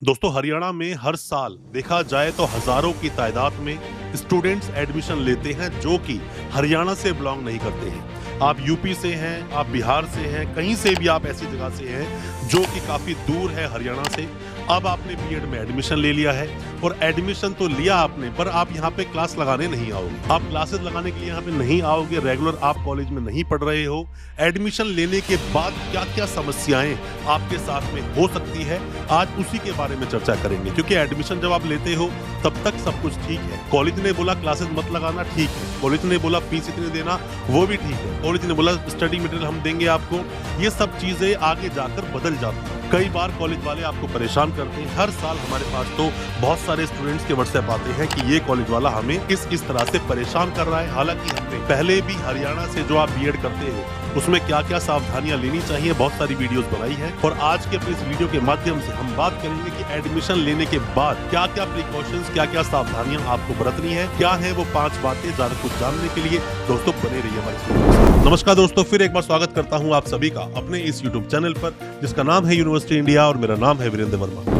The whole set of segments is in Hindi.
दोस्तों हरियाणा में हर साल देखा जाए तो हजारों की तादाद में स्टूडेंट्स एडमिशन लेते हैं जो कि हरियाणा से बिलोंग नहीं करते हैं। आप यूपी से हैं, आप बिहार से हैं, कहीं से भी आप ऐसी जगह से हैं जो कि काफी दूर है हरियाणा से। अब आपने बीएड में एडमिशन ले लिया है और एडमिशन तो लिया आपने, पर आप यहाँ पे क्लास लगाने नहीं आओगे। आप क्लासेस लगाने के लिए यहाँ पे नहीं आओगे, रेगुलर आप कॉलेज में नहीं पढ़ रहे हो। एडमिशन लेने के बाद क्या क्या समस्याएं आपके साथ में हो सकती है, आज उसी के बारे में चर्चा करेंगे। क्योंकि एडमिशन जब आप लेते हो तब तक सब कुछ ठीक है। कॉलेज ने बोला क्लासेस मत लगाना, ठीक है। कॉलेज ने बोला फीस इतने देना, वो भी ठीक है। कॉलेज ने बोला स्टडी मटेरियल हम देंगे आपको। ये सब चीजें आगे जाकर बदल जाती है। कई बार कॉलेज वाले आपको परेशान करते हैं। हर साल हमारे पास तो बहुत सारे स्टूडेंट्स के व्हाट्सएप आते हैं कि ये कॉलेज वाला हमें इस तरह से परेशान कर रहा है। हालांकि हमने पहले भी हरियाणा से जो आप बीएड करते हो उसमें क्या क्या सावधानियां लेनी चाहिए बहुत सारी वीडियोस बनाई है। और आज के अपने इस वीडियो के माध्यम से हम बात करेंगे कि एडमिशन लेने के बाद क्या क्या प्रिकॉशंस, क्या क्या सावधानियां आपको बरतनी है, क्या है वो 5 बातें। ज्यादा कुछ जानने के लिए दोस्तों बने रहिए हमारे। नमस्कार दोस्तों, फिर एक बार स्वागत करता हूं आप सभी का अपने इस यूट्यूब चैनल पर जिसका नाम है यूनिवर्सिटी इंडिया और मेरा नाम है वीरेंद्र वर्मा।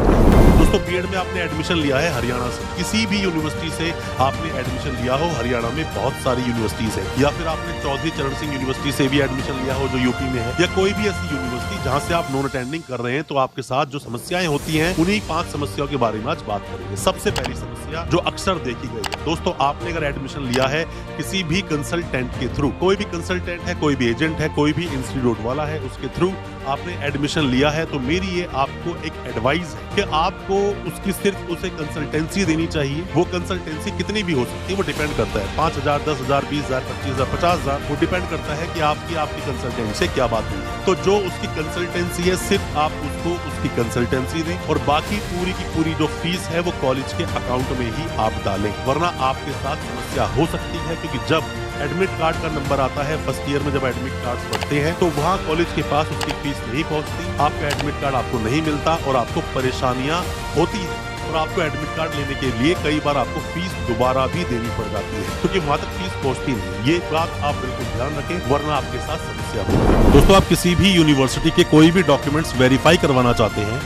दोस्तों बीएड में आपने एडमिशन लिया है हरियाणा से, किसी भी यूनिवर्सिटी से आपने एडमिशन लिया हो, हरियाणा में बहुत सारी यूनिवर्सिटीज है, या फिर आपने चौधरी चरण सिंह यूनिवर्सिटी से भी एडमिशन लिया हो जो यूपी में है, या कोई भी ऐसी यूनिवर्सिटी जहां से आप नॉन अटेंडिंग कर रहे हैं, तो आपके साथ जो समस्याएं होती हैं उन्हीं 5 समस्याओं के बारे में आज बात करेंगे। सबसे पहली समस्या जो अक्सर देखी गई है, दोस्तों आपने अगर एडमिशन लिया है किसी भी कंसल्टेंट के थ्रू, कोई भी कंसल्टेंट है, कोई भी एजेंट है, कोई भी इंस्टीट्यूट वाला है, उसके थ्रू आपने एडमिशन लिया है, तो मेरी ये आपको एक एडवाइस है कि आपको उसकी सिर्फ उसे कंसल्टेंसी देनी चाहिए। वो कंसल्टेंसी कितनी भी हो सकती है, वो डिपेंड करता है 5,000, 10,000, 20,000, 25,000, 50,000, वो डिपेंड करता है कि आपकी कंसल्टेंट से क्या बात हुई। तो जो उसकी कंसल्टेंसी है सिर्फ आप उसको उसकी कंसल्टेंसी दें और बाकी पूरी की पूरी जो फीस है वो कॉलेज के अकाउंट में ही आप डालें, वरना आपके साथ समस्या हो सकती है। क्योंकि जब एडमिट कार्ड का नंबर आता है फर्स्ट ईयर में, जब एडमिट कार्ड बढ़ते हैं तो वहाँ कॉलेज के पास उसकी फीस नहीं पहुँचती, आपका एडमिट कार्ड आपको नहीं मिलता और आपको परेशानियां होती है। और आपको एडमिट कार्ड लेने के लिए कई बार आपको फीस दोबारा भी देनी पड़ जाती है, क्योंकि वहाँ तक फीस पहुँचती नहीं। ये बात आप बिल्कुल ध्यान रखें, वरना आपके साथ समस्या होगी। दोस्तों आप किसी भी यूनिवर्सिटी के कोई भी डॉक्यूमेंट्स वेरीफाई करवाना चाहते हैं,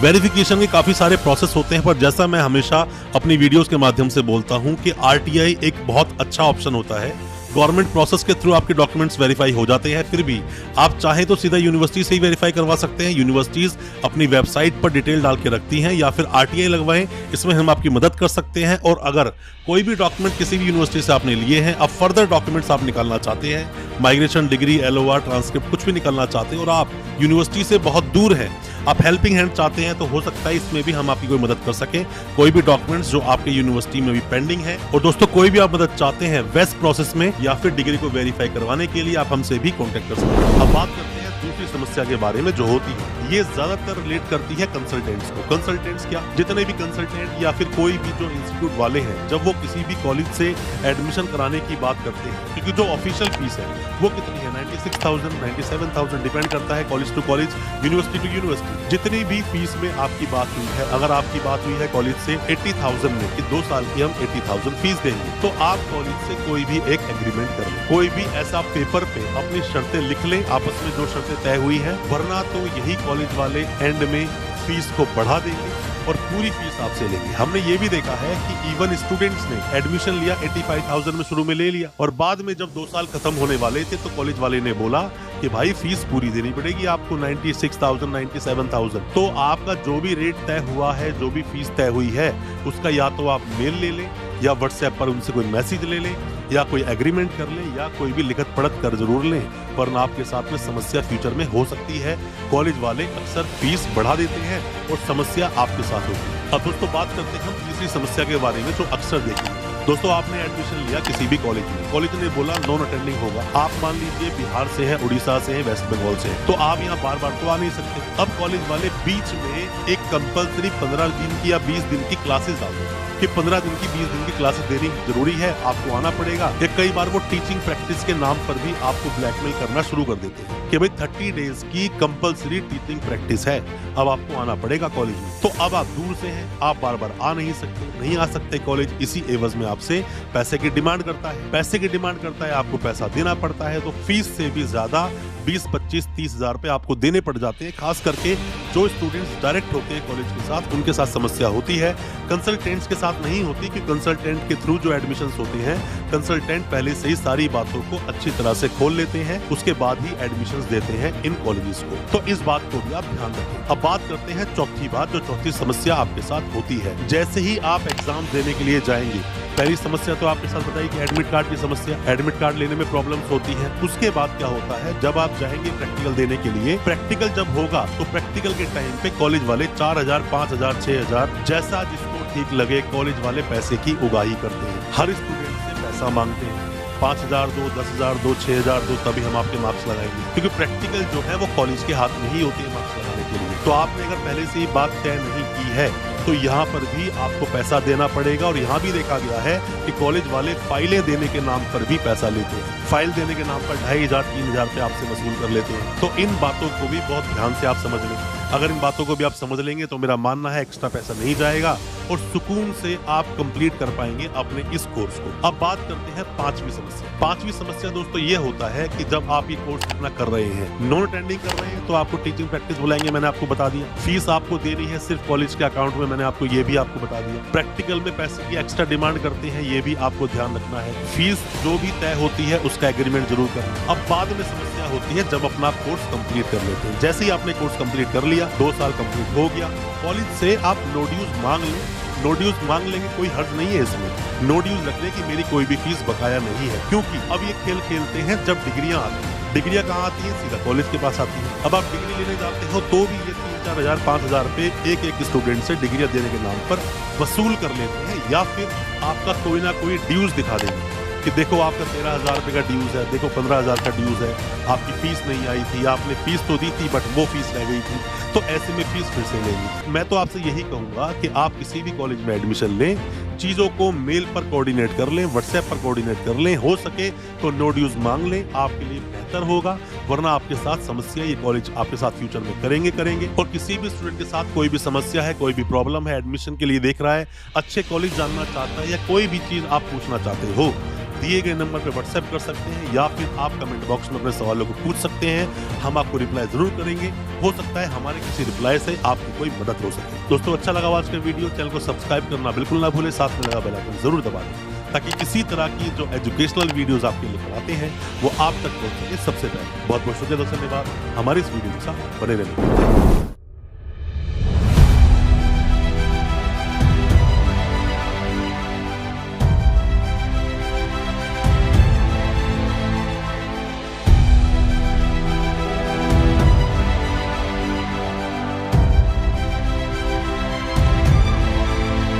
वेरिफिकेशन के काफी सारे प्रोसेस होते हैं, पर जैसा मैं हमेशा अपनी वीडियोस के माध्यम से बोलता हूं कि आरटीआई एक बहुत अच्छा ऑप्शन होता है। गवर्नमेंट प्रोसेस के थ्रू आपके डॉक्यूमेंट्स वेरीफाई हो जाते हैं, फिर भी आप चाहें तो सीधा यूनिवर्सिटी से ही वेरीफाई करवा सकते हैं। यूनिवर्सिटीज अपनी वेबसाइट पर डिटेल डाल के रखती हैं, या फिर आरटीआई लगवाएं, इसमें हम आपकी मदद कर सकते हैं। और अगर कोई भी डॉक्यूमेंट किसी भी यूनिवर्सिटी से आपने लिए हैं, अब फर्दर डॉक्यूमेंट्स आप निकालना चाहते हैं, माइग्रेशन डिग्री, एलओआर, ट्रांसक्रिप्ट कुछ भी निकालना चाहते हैं और आप यूनिवर्सिटी से बहुत दूर हैं, आप हेल्पिंग हैंड चाहते हैं, तो हो सकता है इसमें भी हम आपकी कोई मदद कर सकें। कोई भी डॉक्यूमेंट्स जो आपके यूनिवर्सिटी में भी पेंडिंग है, और दोस्तों कोई भी आप मदद चाहते हैं वेस्ट प्रोसेस में या फिर डिग्री को वेरीफाई करवाने के लिए, आप हमसे भी कॉन्टेक्ट कर सकते हैं। अब बात करते हैं दूसरी समस्या के बारे में जो होती है, ये ज्यादातर रिलेट करती है कंसल्टेंट्स को। कंसल्टेंट्स क्या, जितने भी कंसल्टेंट या फिर कोई भी जो इंस्टीट्यूट वाले हैं, जब वो किसी भी कॉलेज से एडमिशन कराने की बात करते हैं, क्योंकि जो ऑफिशियल फीस है वो कितनी है, 96,000, 97,000, डिपेंड करता है college to college, university to university. जितनी भी फीस में आपकी बात हुई है, अगर आपकी बात हुई है कॉलेज से 80,000 में कि 2 साल की हम 80,000 फीस देंगे, तो आप कॉलेज से कोई भी एक एग्रीमेंट कर लें, कोई भी ऐसा पेपर पे अपनी शर्तें लिख लें, आपस में जो शर्तें तय हुई है, वरना तो यही कॉलेज वाले एंड में फीस को बढ़ा देंगे और पूरी फीस आपसे लेंगे। हमने ये भी देखा है कि इवन स्टूडेंट्स ने एडमिशन लिया 85,000 में शुरू में ले लिया, और बाद में जब 2 साल खत्म होने वाले थे तो कॉलेज वाले ने बोला कि भाई फीस पूरी देनी पड़ेगी आपको, 96,000, 97,000। तो आपका जो भी रेट तय हुआ है, जो भी फीस तय हुई है, उसका या तो आप मेल ले लें या व्हाट्सएप पर उनसे कोई मैसेज ले लें या कोई एग्रीमेंट कर लें या कोई भी लिखत पढ़त कर जरूर लें, वरना आपके साथ में समस्या फ्यूचर में हो सकती है। कॉलेज वाले अक्सर फीस बढ़ा देते हैं और समस्या आपके साथ होती है। अब दोस्तों बात करते हैं हम तीसरी समस्या के बारे में जो अक्सर देखी है। दोस्तों आपने एडमिशन लिया किसी भी कॉलेज में, कॉलेज ने बोला नॉन अटेंडिंग होगा, आप मान लीजिए बिहार से है, उड़ीसा से है, वेस्ट बंगाल से है, तो आप यहाँ बार बार तो आ नहीं सकते। अब कॉलेज वाले बीच में एक कंपल्सरी 15 दिन की या 20 दिन की क्लासेस डाल देते हैं कि 15 दिन की 20 दिन की क्लासेस देनी जरूरी है, आपको आना पड़ेगा। या कई बार वो टीचिंग प्रैक्टिस के नाम पर भी आपको ब्लैकमेल करना शुरू कर देते हैं कि भाई 30 डेज की कंपल्सरी टीचिंग प्रैक्टिस है, अब आपको आना पड़ेगा कॉलेज में। तो अब आप दूर से हैं, आप बार बार आ नहीं सकते, नहीं आ सकते कॉलेज, इसी एवज में आपसे पैसे की डिमांड करता है। पैसे की डिमांड करता है, आपको पैसा देना पड़ता है, तो फीस से भी ज्यादा 20, 25, 30 हजार रुपए आपको देने पड़ जाते हैं, खास करके जो स्टूडेंट्स डायरेक्ट होते हैं कॉलेज के साथ, उनके साथ समस्या होती है, कंसल्टेंट्स के साथ नहीं होती, कि कंसल्टेंट के थ्रू जो एडमिशंस होते हैं, कंसल्टेंट पहले से ही सारी बातों को अच्छी तरह से खोल लेते हैं, उसके बाद ही एडमिशंस देते हैं इन कॉलेजेस को। तो इस बात को भी आप ध्यान रखें। अब बात करते हैं चौथी बात, जो चौथी समस्या आपके साथ होती है। जैसे ही आप एग्जाम देने के लिए जाएंगे, पहली समस्या तो आपके साथ बताई कि एडमिट कार्ड की समस्या, एडमिट कार्ड लेने में प्रॉब्लम्स होती है। उसके बाद क्या होता है, जब आप जाएंगे प्रैक्टिकल देने के लिए, प्रैक्टिकल जब होगा तो प्रैक्टिकल के टाइम पे कॉलेज वाले 4000, 5000, 6000 जैसा जिसको ठीक लगे कॉलेज वाले पैसे की उगाही करते हैं। हर स्टूडेंट से पैसा मांगते हैं, 5000 दो, 10,000 दो, 6000 दो, तभी हम आपके मार्क्स लगाएंगे, क्योंकि प्रैक्टिकल जो है वो कॉलेज के हाथ में ही होती है मार्क्स लगाने के लिए। तो आपने अगर पहले से ही बात तय नहीं की है तो यहाँ पर भी आपको पैसा देना पड़ेगा। और यहाँ भी देखा गया है कि कॉलेज वाले फाइलें देने के नाम पर भी पैसा लेते हैं। फाइल देने के नाम पर 2500, 3000 रुपए आपसे वसूल कर लेते हैं। तो इन बातों को भी बहुत ध्यान से आप समझ लें। अगर इन बातों को भी आप समझ लेंगे तो मेरा मानना है एक्स्ट्रा पैसा नहीं जाएगा और सुकून से आप कंप्लीट कर पाएंगे अपने इस कोर्स को। अब बात करते हैं पांचवी समस्या। पांचवी समस्या दोस्तों ये होता है कि जब आप ये कोर्स अपना कर रहे हैं, नॉन अटेंडिंग कर रहे हैं, तो आपको टीचिंग प्रैक्टिस बुलाएंगे, मैंने आपको बता दिया। फीस आपको देनी है सिर्फ कॉलेज के अकाउंट में, मैंने आपको ये भी आपको बता दिया। प्रैक्टिकल में पैसे की एक्स्ट्रा डिमांड करते हैं, ये भी आपको ध्यान रखना है। फीस जो भी तय होती है उसका एग्रीमेंट जरूर करना। अब बाद में समस्या होती है जब अपना कोर्स कंप्लीट कर लेते हैं। जैसे ही आपने कोर्स कंप्लीट कर लिया, 2 साल कंप्लीट हो गया, कॉलेज से आप नो ड्यूज मांग लें। नो ड्यूज मांग लेंगे, कोई हर्ज नहीं है इसमें। नो ड्यूज रखने की मेरी कोई भी फीस बकाया नहीं है, क्योंकि अब ये खेल खेलते हैं जब डिग्रियां आती हैं। डिग्रियां कहाँ आती हैं? सीधा कॉलेज के पास आती है। अब आप डिग्री लेने जाते हो तो भी ये 3-4 हजार, 5,000 रुपए एक स्टूडेंट से डिग्रियां देने के नाम पर वसूल कर लेते हैं, या फिर आपका कोई ना कोई ड्यूज दिखा देंगे कि देखो आपका 13,000 रुपए का ड्यूज है, देखो 15,000 का ड्यूज है, आपकी फीस नहीं आई थी, आपने फीस तो दी थी बट वो फीस रह गई थी, तो ऐसे में फीस फिर से लेंगे। मैं तो आपसे यही कहूंगा कि आप किसी भी कॉलेज में एडमिशन लें, चीजों को मेल पर कोऑर्डिनेट कर लें, व्हाट्सएप पर कोऑर्डिनेट कर लें, हो सके तो नो ड्यूज मांग लें, आपके लिए बेहतर होगा। वरना आपके साथ समस्या ये कॉलेज आपके साथ फ्यूचर में करेंगे। और किसी भी स्टूडेंट के साथ कोई भी समस्या है, कोई भी प्रॉब्लम है, एडमिशन के लिए देख रहा है, अच्छे कॉलेज जानना चाहता है, या कोई भी चीज आप पूछना चाहते हो, दिए गए नंबर पर व्हाट्सएप कर सकते हैं, या फिर आप कमेंट बॉक्स में अपने सवालों को पूछ सकते हैं। हम आपको रिप्लाई जरूर करेंगे। हो सकता है हमारे किसी रिप्लाई से आपको कोई मदद हो सके। दोस्तों, अच्छा लगा आज का वीडियो, चैनल को सब्सक्राइब करना बिल्कुल ना भूलें, साथ में लगा बेल आइकन जरूर दबा दें, ताकि इसी तरह की जो एजुकेशनल वीडियोस आपके लिए बनाते हैं वो आप तक पहुंच सके सबसे पहले। बहुत बहुत शुक्रिया दोस्तों, धन्यवाद हमारे इस वीडियो के साथ बने रहने।